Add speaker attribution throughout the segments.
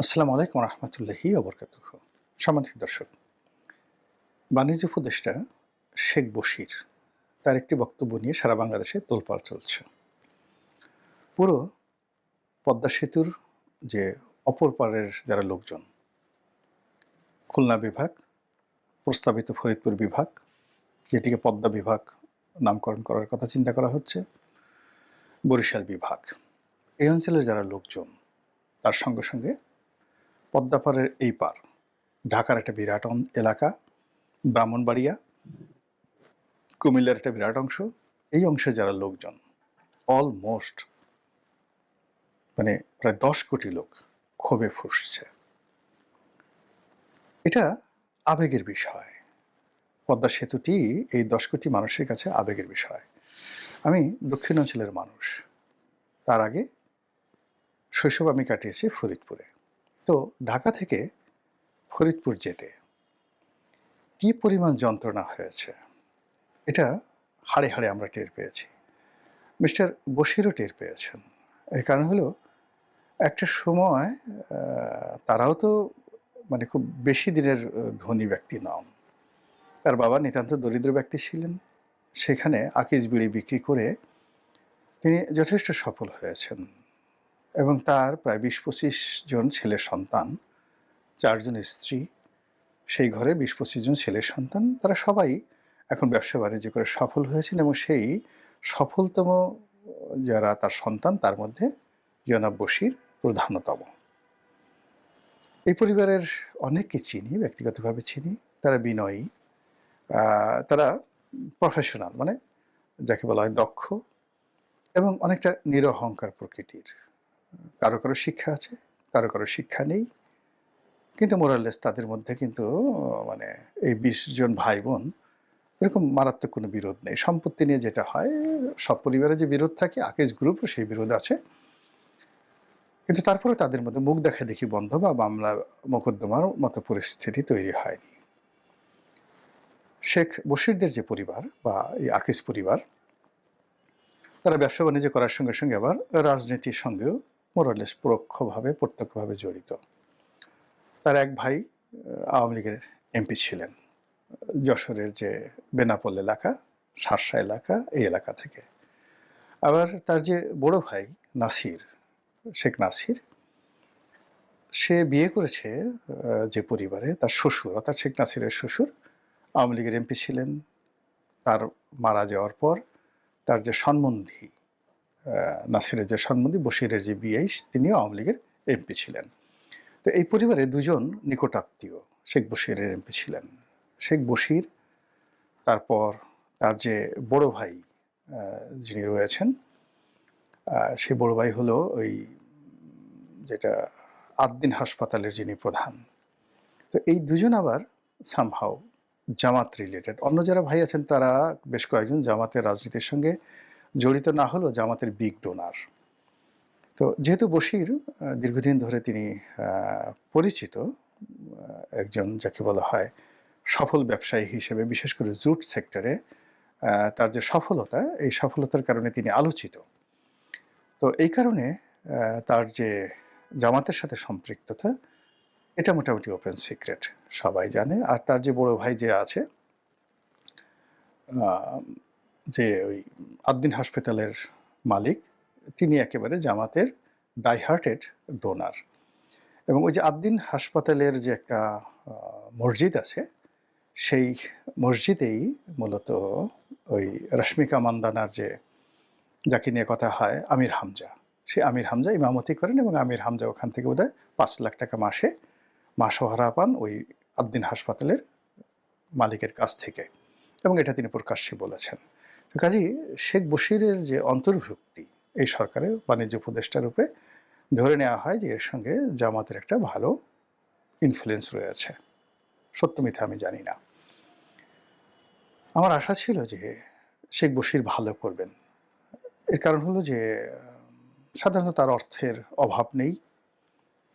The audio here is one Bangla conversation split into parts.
Speaker 1: আসসালামু আলাইকুম রহমতুল্লাহি ওবরকাতুহ। সম্মানিত দর্শক, বাণিজ্য উপদেষ্টা শেখ বশির তার একটি বক্তব্য নিয়ে সারা বাংলাদেশে তোলপাড় চলছে। পুরো পদ্মা সেতুর যে অপর পারের যারা লোকজন, খুলনা বিভাগ, প্রস্তাবিত ফরিদপুর বিভাগ, যেটিকে পদ্মা বিভাগ নামকরণ করার কথা চিন্তা করা হচ্ছে, বরিশাল বিভাগ, এই অঞ্চলের যারা লোকজন, তার সঙ্গে সঙ্গে পদ্মা পারের এই পার ঢাকার একটা বিরাট এলাকা, ব্রাহ্মণবাড়িয়া, কুমিল্লার একটা বিরাট অংশ, এই অংশে যারা লোকজন অলমোস্ট প্রায় 10 কোটি লোক ক্ষোভে ফুঁসছে। এটা আবেগের বিষয়। পদ্মা সেতুটি এই 10 কোটি মানুষের কাছে আবেগের বিষয়। আমি দক্ষিণাঞ্চলের মানুষ। তার আগে শৈশব আমি কাটিয়েছি ফরিদপুরে। তো ঢাকা থেকে ফরিদপুর যেতে কি পরিমাণ যন্ত্রণা হয়েছে এটা হাড়ে হাড়ে আমরা টের পেয়েছি। মিস্টার বশিরও টের পেয়েছেন। এর কারণ হলো একটা সময় তারাও তো খুব বেশি দিনের ধনী ব্যক্তি নন। তার বাবা নিতান্ত দরিদ্র ব্যক্তি ছিলেন। সেখানে আকিজ বিড়ি বিক্রি করে তিনি যথেষ্ট সফল হয়েছেন এবং তার প্রায় ২০-২৫ জন ছেলের সন্তান, ৪ জন স্ত্রী, সেই ঘরে ২০-২৫ জন ছেলের সন্তান। তারা সবাই এখন ব্যবসা বাণিজ্য করে সফল হয়েছেন এবং সেই সফলতম যারা তার সন্তান তার মধ্যে জনাব বশির প্রধানতম। এই পরিবারের অনেককে চিনি, ব্যক্তিগতভাবে চিনি। তারা বিনয়ী, তারা প্রফেশনাল, যাকে বলা হয় দক্ষ এবং অনেকটা নিরহংকার প্রকৃতির। কারো কারো শিক্ষা আছে, কারো কারো শিক্ষা নেই, কিন্তু মোরাললেস তাদের মধ্যে কিন্তু এই ২০ জন ভাই বোন এরকম মারাত্মক কোনো বিরোধ নেই। সম্পত্তি নিয়ে যেটা হয়, সব পরিবারে যে বিরোধ থাকে, আকিজ গ্রুপও সেই বিরোধ আছে, কিন্তু তারপরে তাদের মধ্যে মুখ দেখা দেখি বন্ধ বা মামলা মোকদ্দমার মতো পরিস্থিতি তৈরি হয়নি। শেখ বশিরদের যে পরিবার বা এই আকিজ পরিবার, তারা ব্যবসা বাণিজ্য করার সঙ্গে সঙ্গে আবার রাজনীতির সঙ্গেও মোরালেস পরোক্ষভাবে প্রত্যক্ষভাবে জড়িত। তার এক ভাই আওয়ামী লীগের এমপি ছিলেন, যশোরের যে বেনাপোল এলাকা, শার্শা এলাকা, এই এলাকা থেকে। আবার তার যে বড় ভাই নাসির, শেখ নাসির, সে বিয়ে করেছে যে পরিবারে, তার শ্বশুর অর্থাৎ শেখ নাসিরের শ্বশুর আওয়ামী লীগের এমপি ছিলেন। তার মারা যাওয়ার পর তার যে সম্বন্ধী, নাসিরের যে সম্বন্ধী বশিরের যে বিয়ে, তিনিও আওয়ামী লীগের এমপি ছিলেন। তো এই পরিবারে দুজন নিকটাত্মীয় শেখ বশিরের এমপি ছিলেন। শেখ বশির, তারপর তার যে বড় ভাই যিনি রয়েছেন, সেই বড় ভাই হলো ওই যেটা আদ্দিন হাসপাতালের যিনি প্রধান। তো এই দুজন আবার সামহাও জামাত রিলেটেড। অন্য যারা ভাই আছেন তারা বেশ কয়েকজন জামাতের রাজনীতির সঙ্গে জড়িত না হলেও জামাতের বিগ ডোনার। তো যেহেতু বশির দীর্ঘদিন ধরে তিনি পরিচিত একজন, যাকে বলা হয় সফল ব্যবসায়ী হিসেবে, বিশেষ করে জুট সেক্টরে তার যে সফলতা, এই সফলতার কারণে তিনি আলোচিত। তো এই কারণে তার যে জামাতের সাথে সম্পৃক্ততা, এটা মোটামুটি ওপেন সিক্রেট, সবাই জানে। আর তার যে বড় ভাই যে আছে, যে ওই আদ্দিন হাসপাতালের মালিক, তিনি একেবারে জামাতের ডাইহার্টেড ডোনার। এবং ওই যে আদ্দিন হাসপাতালের যে একটা মসজিদ আছে, সেই মসজিদেই মূলত ওই রশ্মিকা মান্দানার যে, যাকে নিয়ে কথা হয়, আমির হামজা, সে আমির হামজা ইমামতি করেন এবং আমির হামজা ওখান থেকে বোধহয় ৫ লাখ টাকা মাসে মাসোহারা পান ওই আদ্দিন হাসপাতালের মালিকের কাছ থেকে, এবং এটা তিনি প্রকাশ্যে বলেছেন। তো কাজেই শেখ বশিরের যে অন্তর্ভুক্তি এই সরকারের বাণিজ্য উপদেষ্টা রূপে ধরে নেওয়া হয় যে এর সঙ্গে জামাতের একটা ভালো ইনফ্লুয়েন্স রয়েছে। সত্য মিথ্যা আমি জানি না। আমার আশা ছিল যে শেখ বশির ভালো করবেন। এর কারণ হলো যে সাধারণত তার অর্থের অভাব নেই।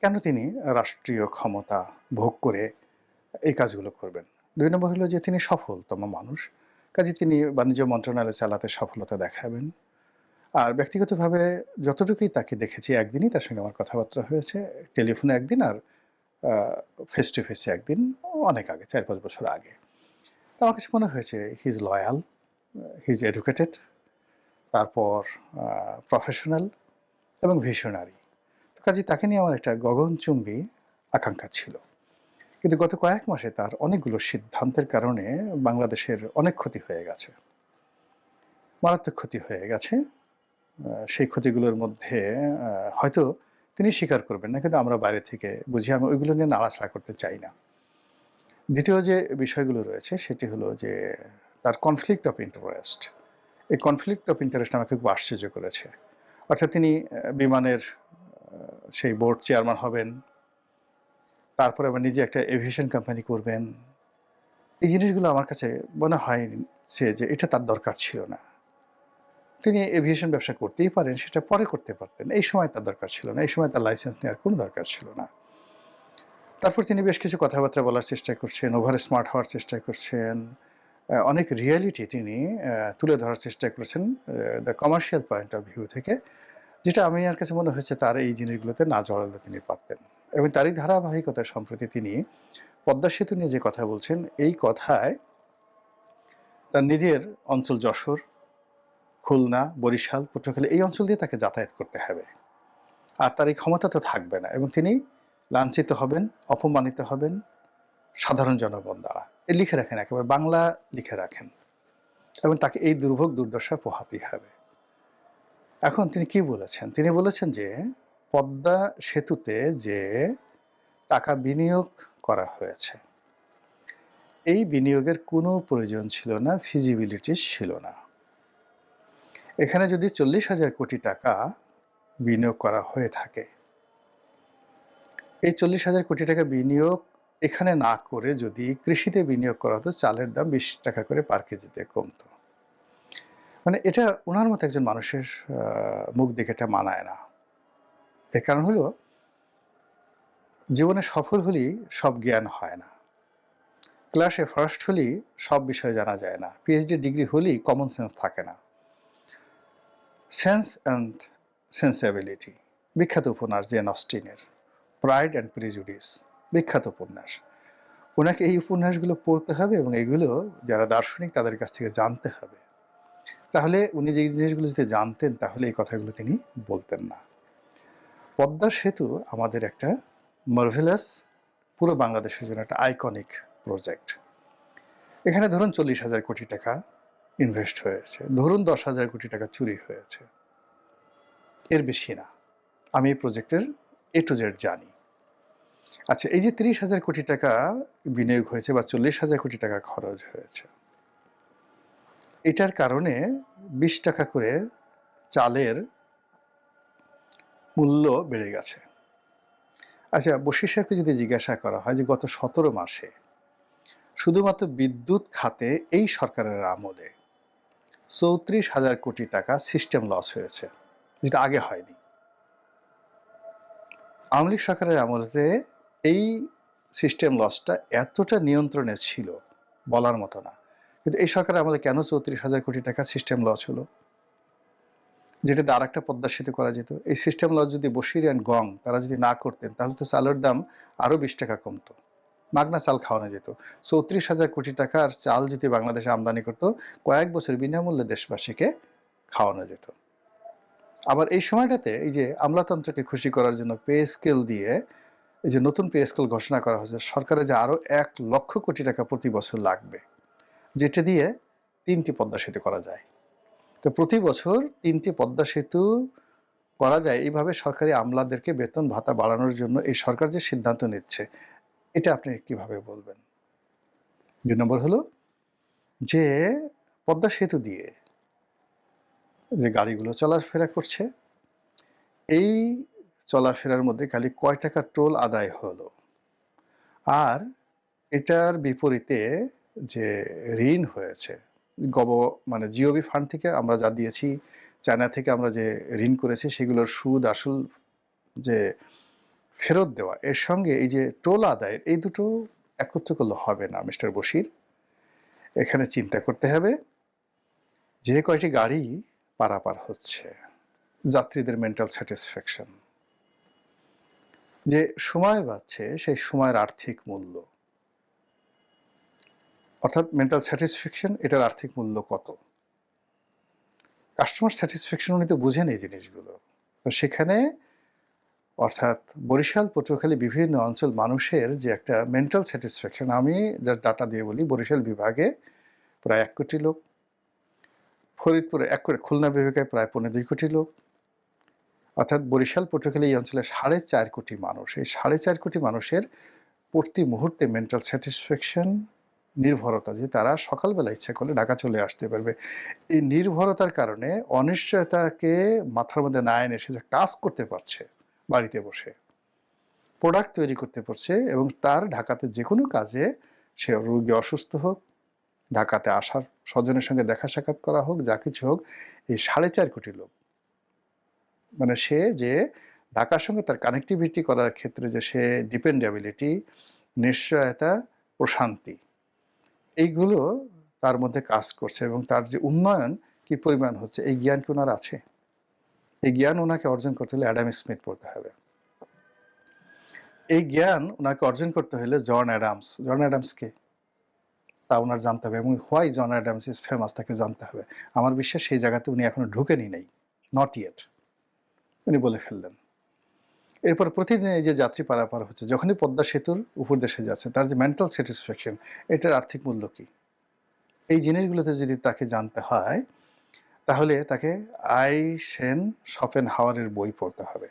Speaker 1: কেন তিনি রাষ্ট্রীয় ক্ষমতা ভোগ করে এই কাজগুলো করবেন? ২ নম্বর হলো যে তিনি সফলতম মানুষ, কাজে তিনি বাণিজ্য মন্ত্রণালয় চালাতে সফলতা দেখাবেন। আর ব্যক্তিগতভাবে যতটুকুই তাকে দেখেছি, একদিনই তার সঙ্গে আমার কথাবার্তা হয়েছে। টেলিফোনে একদিন আর আ ফেস টু ফেস এ একদিন, অনেক আগে ৪-৫ বছর আগে। তো আমার কাছে মনে হয়েছে he is loyal, he is educated, তারপর আ প্রফেশনাল এবং ভিশনারি। তো কাজেই তাকে নিয়ে আমার একটা গগনচুম্বী আকাঙ্ক্ষা ছিল। কিন্তু গত কয়েক মাসে তার অনেকগুলো সিদ্ধান্তের কারণে বাংলাদেশের অনেক ক্ষতি হয়ে গেছে। মারাত্মক ক্ষতি হয়ে গেছে। সেই ক্ষতিগুলোর মধ্যে আ হয়তো তিনি স্বীকার করবেন না, কিন্তু আমরা বাইরে থেকে বুঝি। আমি ওইগুলো নিয়ে নাড়াচাড়া করতে চাই না। দ্বিতীয় যে বিষয়গুলো রয়েছে সেটি হলো যে তার কনফ্লিক্ট অফ ইন্টারেস্ট। এই কনফ্লিক্ট অফ ইন্টারেস্ট আমাকে খুব আশ্চর্য করেছে। অর্থাৎ তিনি বিমানের সেই বোর্ড চেয়ারম্যান হবেন, তারপরে আবার নিজে একটা এভিয়েশন কোম্পানি করবেন। এই জিনিসগুলো আমার কাছে মনে হয়েছে যে এটা তার দরকার ছিল না। তিনি এভিয়েশন ব্যবসা করতেই পারেন, সেটা পরে করতে পারতেন। এই সময় তার দরকার ছিল না। এই সময় তার লাইসেন্স নেওয়ার কোনো দরকার ছিল না। তারপর তিনি বেশ কিছু কথাবার্তা বলার চেষ্টা করছেন, ওভার স্মার্ট হওয়ার চেষ্টা করছেন। অনেক রিয়ালিটি তিনি তুলে ধরার চেষ্টা করেছেন the commercial point of view থেকে, যেটা আমার কাছে মনে হয়েছে তার এই জিনিসগুলোতে না জড়ালে তিনি পারতেন। এবং তারই ধারাবাহিকতায় সম্প্রতি তিনি পদ্মা সেতু নিয়ে যে কথা বলছেন, এই কথায় তার নিজের অঞ্চল যশোর, খুলনা, বরিশাল, পটুয়াখালী এই অঞ্চল দিয়ে তাকে যাতায়াত করতে হবে। আর তার এই ক্ষমতা তো থাকবে না এবং তিনি লাঞ্ছিত হবেন, অপমানিত হবেন সাধারণ জনগণ দ্বারা। লিখে রাখেন, একেবারে বাংলা লিখে রাখেন, এবং তাকে এই দুর্ভোগ দুর্দশা পোহাতেই হবে। এখন তিনি কি বলেছেন? তিনি বলেছেন যে পদ্মা সেতুতে যে টাকা বিনিয়োগ করা হয়েছে, এই বিনিয়োগের কোনো প্রয়োজন ছিল না, ফিজিবিলিটি ছিল না। এখানে যদি ৪০,০০০ কোটি টাকা বিনিয়োগ করা হয়ে থাকে, এই ৪০,০০০ কোটি টাকা বিনিয়োগ এখানে না করে যদি কৃষিতে বিনিয়োগ করা হতো, চালের দাম ২০ টাকা করে পার কেজিতে কমতো। মানে এটা উনার মতো একজন মানুষের মুখ দেখে এটা মানায় না। এর কারণ হলো, জীবনে সফল হলেই সব জ্ঞান হয় না। ক্লাসে ফার্স্ট হলেই সব বিষয় জানা যায় না। পিএইচডি ডিগ্রি হলেই কমন সেন্স থাকে না। সেন্স অ্যান্ড সেন্সিবিলিটি, বিখ্যাত উপন্যাস জেন অস্টিনের প্রাইড অ্যান্ড প্রিজুডিস, বিখ্যাত উপন্যাস। ওনাকে এই উপন্যাসগুলো পড়তে হবে এবং এগুলো যারা দার্শনিক তাদের কাছ থেকে জানতে হবে। তাহলে উনি যে জিনিসগুলো যদি জানতেন, তাহলে এই কথাগুলো তিনি বলতেন না। পদ্মা সেতু আমাদের একটা মার্ভেলাস, পুরো বাংলাদেশের জন্য একটা আইকনিক প্রজেক্ট। এখানে ধরুন ৪০,০০০ কোটি টাকা ইনভেস্ট হয়েছে, ধরুন ১০,০০০ কোটি টাকা চুরি হয়েছে, এর বেশি না। আমি এই প্রজেক্টের এ টু জেড জানি। আচ্ছা, এই যে ৩০,০০০ কোটি টাকা বিনিয়োগ হয়েছে বা ৪০,০০০ কোটি টাকা খরচ হয়েছে, এটার কারণে ২০ টাকা করে চালের মূল্য বেড়ে গেছে। আচ্ছা, বশির সাহেবকে যদি জিজ্ঞাসা করা হয় যে গত ১৭ মাসে শুধুমাত্র বিদ্যুৎ খাতে এই সরকারের আমলে ৩৪,০০০ কোটি টাকা সিস্টেম লস হয়েছে, যেটা আগে হয়নি। আওয়ামী লীগ সরকারের আমলে এই সিস্টেম লসটা এতটা নিয়ন্ত্রণে ছিল, বলার মতো না। কিন্তু এই সরকারের আমলে কেন ৩৪,০০০ কোটি টাকা সিস্টেম লস হলো, যেটাতে আর একটা পদ্মা সেতু করা যেত? এই সিস্টেম লস যদি বশির অ্যান্ড গং তারা যদি না করতেন, তাহলে তো চালের দাম আরও ২০ টাকা কমতো, মাগনা চাল খাওয়ানো যেত। ৩৪,০০০ কোটি টাকার চাল যদি বাংলাদেশে আমদানি করতো, কয়েক বছর বিনামূল্যে দেশবাসীকে খাওয়ানো যেত। আবার এই সময়টাতে এই যে আমলাতন্ত্রকে খুশি করার জন্য পে স্কেল দিয়ে, এই যে নতুন পে স্কেল ঘোষণা করা হয়েছে, সরকারের যে আরও ১,০০,০০০ কোটি টাকা প্রতি বছর লাগবে, যেটা দিয়ে ৩টি পদ্মা সেতু করা যায়। তো প্রতি বছর ৩টি পদ্মা সেতু করা যায়, এইভাবে সরকারি আমলাদেরকে বেতন ভাতা বাড়ানোর জন্য এই সরকার যে সিদ্ধান্ত নিচ্ছে, এটা আপনি কিভাবে বলবেন? ২ নম্বর হলো যে পদ্মা সেতু দিয়ে যে গাড়িগুলো চলাফেরা করছে, এই চলাফেরার মধ্যে খালি কয় টাকা টোল আদায় হলো, আর এটার বিপরীতে যে ঋণ হয়েছে, গব মানে জিওবি ফান্ড থেকে আমরা যা দিয়েছি, চায়না থেকে আমরা যে ঋণ করেছি, সেগুলোর সুদ আসল যে ফেরত দেওয়া, এর সঙ্গে এই যে টোল আদায়ের, এই দুটো একত্র করলে হবে না মিস্টার বশির। এখানে চিন্তা করতে হবে যে কয়টি গাড়ি পারাপার হচ্ছে, যাত্রীদের মেন্টাল স্যাটিসফ্যাকশন, যে সময় বাঁচছে সেই সময়ের আর্থিক মূল্য, অর্থাৎ মেন্টাল স্যাটিসফ্যাকশন, এটার আর্থিক মূল্য কত। কাস্টমার স্যাটিসফ্যাকশন উনি তো বুঝেন এই জিনিসগুলো। তো সেখানে অর্থাৎ বরিশাল, পটুয়াখালী বিভিন্ন অঞ্চল মানুষের যে একটা মেন্টাল স্যাটিসফ্যাকশন, আমি যার ডাটা দিয়ে বলি, বরিশাল বিভাগে প্রায় 1 কোটি লোক, ফরিদপুরে 1 কোটি, খুলনা বিভাগে প্রায় 2.25 কোটি লোক, অর্থাৎ বরিশাল, পটুয়াখালী এই অঞ্চলে 4.5 কোটি মানুষ। এই 4.5 কোটি মানুষের প্রতি মুহূর্তে মেন্টাল স্যাটিসফ্যাকশন, নির্ভরতা, যে তারা সকালবেলা ইচ্ছা করলে ঢাকা চলে আসতে পারবে। এই নির্ভরতার কারণে অনিশ্চয়তাকে মাথার মধ্যে না এনে সে যে কাজ করতে পারছে, বাড়িতে বসে প্রোডাক্ট তৈরি করতে পারছে, এবং তার ঢাকাতে যে কোনো কাজে, সে রোগী অসুস্থ হোক, ঢাকাতে আসার স্বজনের সঙ্গে দেখা সাক্ষাৎ করা হোক, যা কিছু হোক, এই 4.5 কোটি লোক, মানে সে যে ঢাকার সঙ্গে তার কানেক্টিভিটি করার ক্ষেত্রে যে সে ডিপেন্ডেবিলিটি, নিশ্চয়তা, প্রশান্তি, এইগুলো তার মধ্যে কাজ করছে, এবং তার যে উন্নয়ন কি পরিমাণ হচ্ছে, এই জ্ঞান কি ওনার আছে? এই জ্ঞান ওনাকে অর্জন করতে হলে অ্যাডাম স্মিথ পড়তে হবে। এই জ্ঞান ওনাকে অর্জন করতে হলে জন অ্যাডামসকে তা ওনার জানতে হবে, এবং why John Adams is famous তাকে জানতে হবে। আমার বিশ্বাস সেই জায়গাতে উনি এখনো ঢুকেনি নাই, নট ইয়েট, উনি বলে ফেললেন। এরপর প্রতিদিন এই যে যাত্রী পারাপার হচ্ছে, যখনই পদ্মা সেতুর উপর দেশে যাচ্ছে, তার যে মেন্টাল স্যাটিসফ্যাকশন, এটার আর্থিক মূল্য কি, এই জিনিসগুলোতে যদি তাকে জানতে হয়, তাহলে তাকে আইসেন শপেনহাওয়ারের বই পড়তে হবে।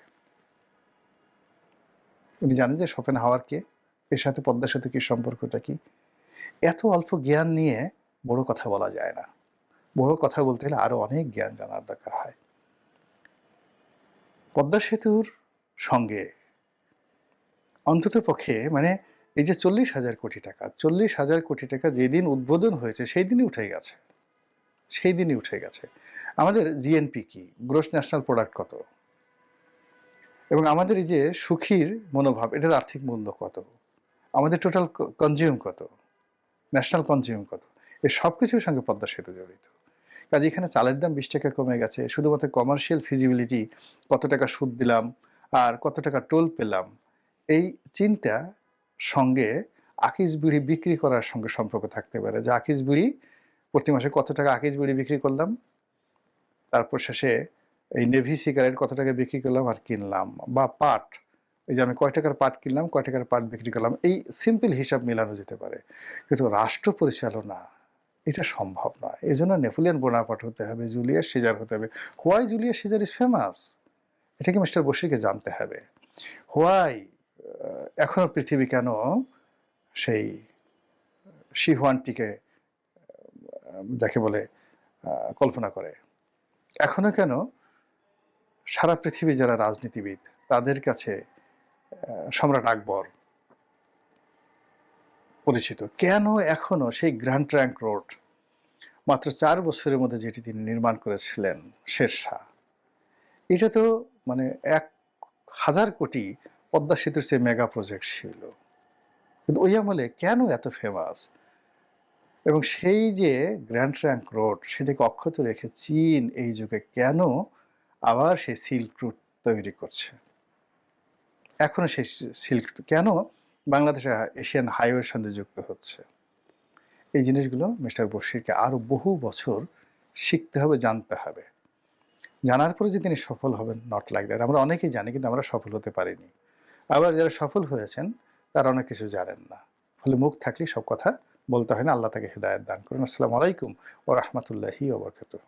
Speaker 1: উনি জানেন যে শপেনহাওয়ার কে, এর সাথে পদ্মা সেতু কি সম্পর্কটা কি। এত অল্প জ্ঞান নিয়ে বড় কথা বলা যায় না। বড় কথা বলতে হলে আরো অনেক জ্ঞান জানার দরকার হয়। পদ্মা সেতুর সঙ্গে অন্তত পক্ষে, মানে এই যে 40,000 কোটি টাকা, 40,000 কোটি টাকা যেদিন উদ্বোধন হয়েছে সেই দিনই উঠে গেছে, সেই দিনই উঠে গেছে। আমাদের জিএনপি কি, গ্রোস ন্যাশনাল প্রোডাক্ট কত, এবং আমাদের এই যে সুখীর মনোভাব, এটার আর্থিক মূল্য কত, আমাদের টোটাল কনজিউম কত, ন্যাশনাল কনজিউম কত, এই সব কিছুর সঙ্গে পদ্মা সেতু জড়িত। কাজে এখানে চালের দাম 20 টাকা কমে গেছে, শুধুমাত্র কমার্শিয়াল ফিজিবিলিটি, কত টাকা সুদ দিলাম আর কত টাকা টোল পেলাম, এই চিন্তা সঙ্গে আকিস বিড়ি বিক্রি করার সঙ্গে সম্পর্ক থাকতে পারে, যে আকিস বিড়ি প্রতি মাসে কত টাকা আকিস বিড়ি বিক্রি করলাম, তারপর শেষে এই নেভি সিগারেট কত টাকা বিক্রি করলাম আর কিনলাম, বা পাট, এই যে আমি কয় টাকার পাট কিনলাম, কয় টাকার পাট বিক্রি করলাম, এই সিম্পল হিসাব মেলানো যেতে পারে। কিন্তু রাষ্ট্র পরিচালনা এটা সম্ভব নয়। এই জন্য নেপোলিয়ন বোনাপার্ট হতে হবে, জুলিয়াস সিজার হতে হবে। Why Julius Caesar is famous, এটাকে মিস্টার বশিরকে জানতে হবে। হোয়াই এখনো পৃথিবী কেন সেই শিহুয়ানটিকে, যাকে বলে, কল্পনা করে, এখনো কেন সারা পৃথিবী যারা রাজনীতিবিদ তাদের কাছে সম্রাট আকবর পরিচিত, কেন এখনো সেই গ্র্যান্ড ট্রাঙ্ক রোড মাত্র 4 বছরের মধ্যে যেটি তিনি নির্মাণ করেছিলেন, শেরশাহ, এটা তো মানে 1,000 কোটি পদ্মা সেতুর চেয়ে মেগা প্রজেক্ট ছিল, কিন্তু ওই আমলে কেন এত ফেমাস। এবং সেই যে গ্র্যান্ড ট্রাঙ্ক রোড, সেটাকে অক্ষত রেখে চীন এই যুগে কেন আবার সেই সিল্ক রুট তৈরি করছে, এখনো সেই সিল্ক কেন বাংলাদেশে এশিয়ান হাইওয়ের সঙ্গে যুক্ত হচ্ছে। এই জিনিসগুলো মিস্টার বশিরকে আরো বহু বছর শিখতে হবে, জানতে হবে। জানার পরে যে তিনি সফল হবেন, নট লাইক দ্যাট। আমরা অনেকেই জানি, কিন্তু আমরা সফল হতে পারিনি। আবার যারা সফল হয়েছেন তারা অনেক কিছু জানেন না, ফলে মুখ থাকলেই সব কথা বলতে হয় না। আল্লাহ তাকে হেদায়েত দান করুন। আসসালামু আলাইকুম ওয়া রাহমাতুল্লাহি ওয়া বারাকাতুহু।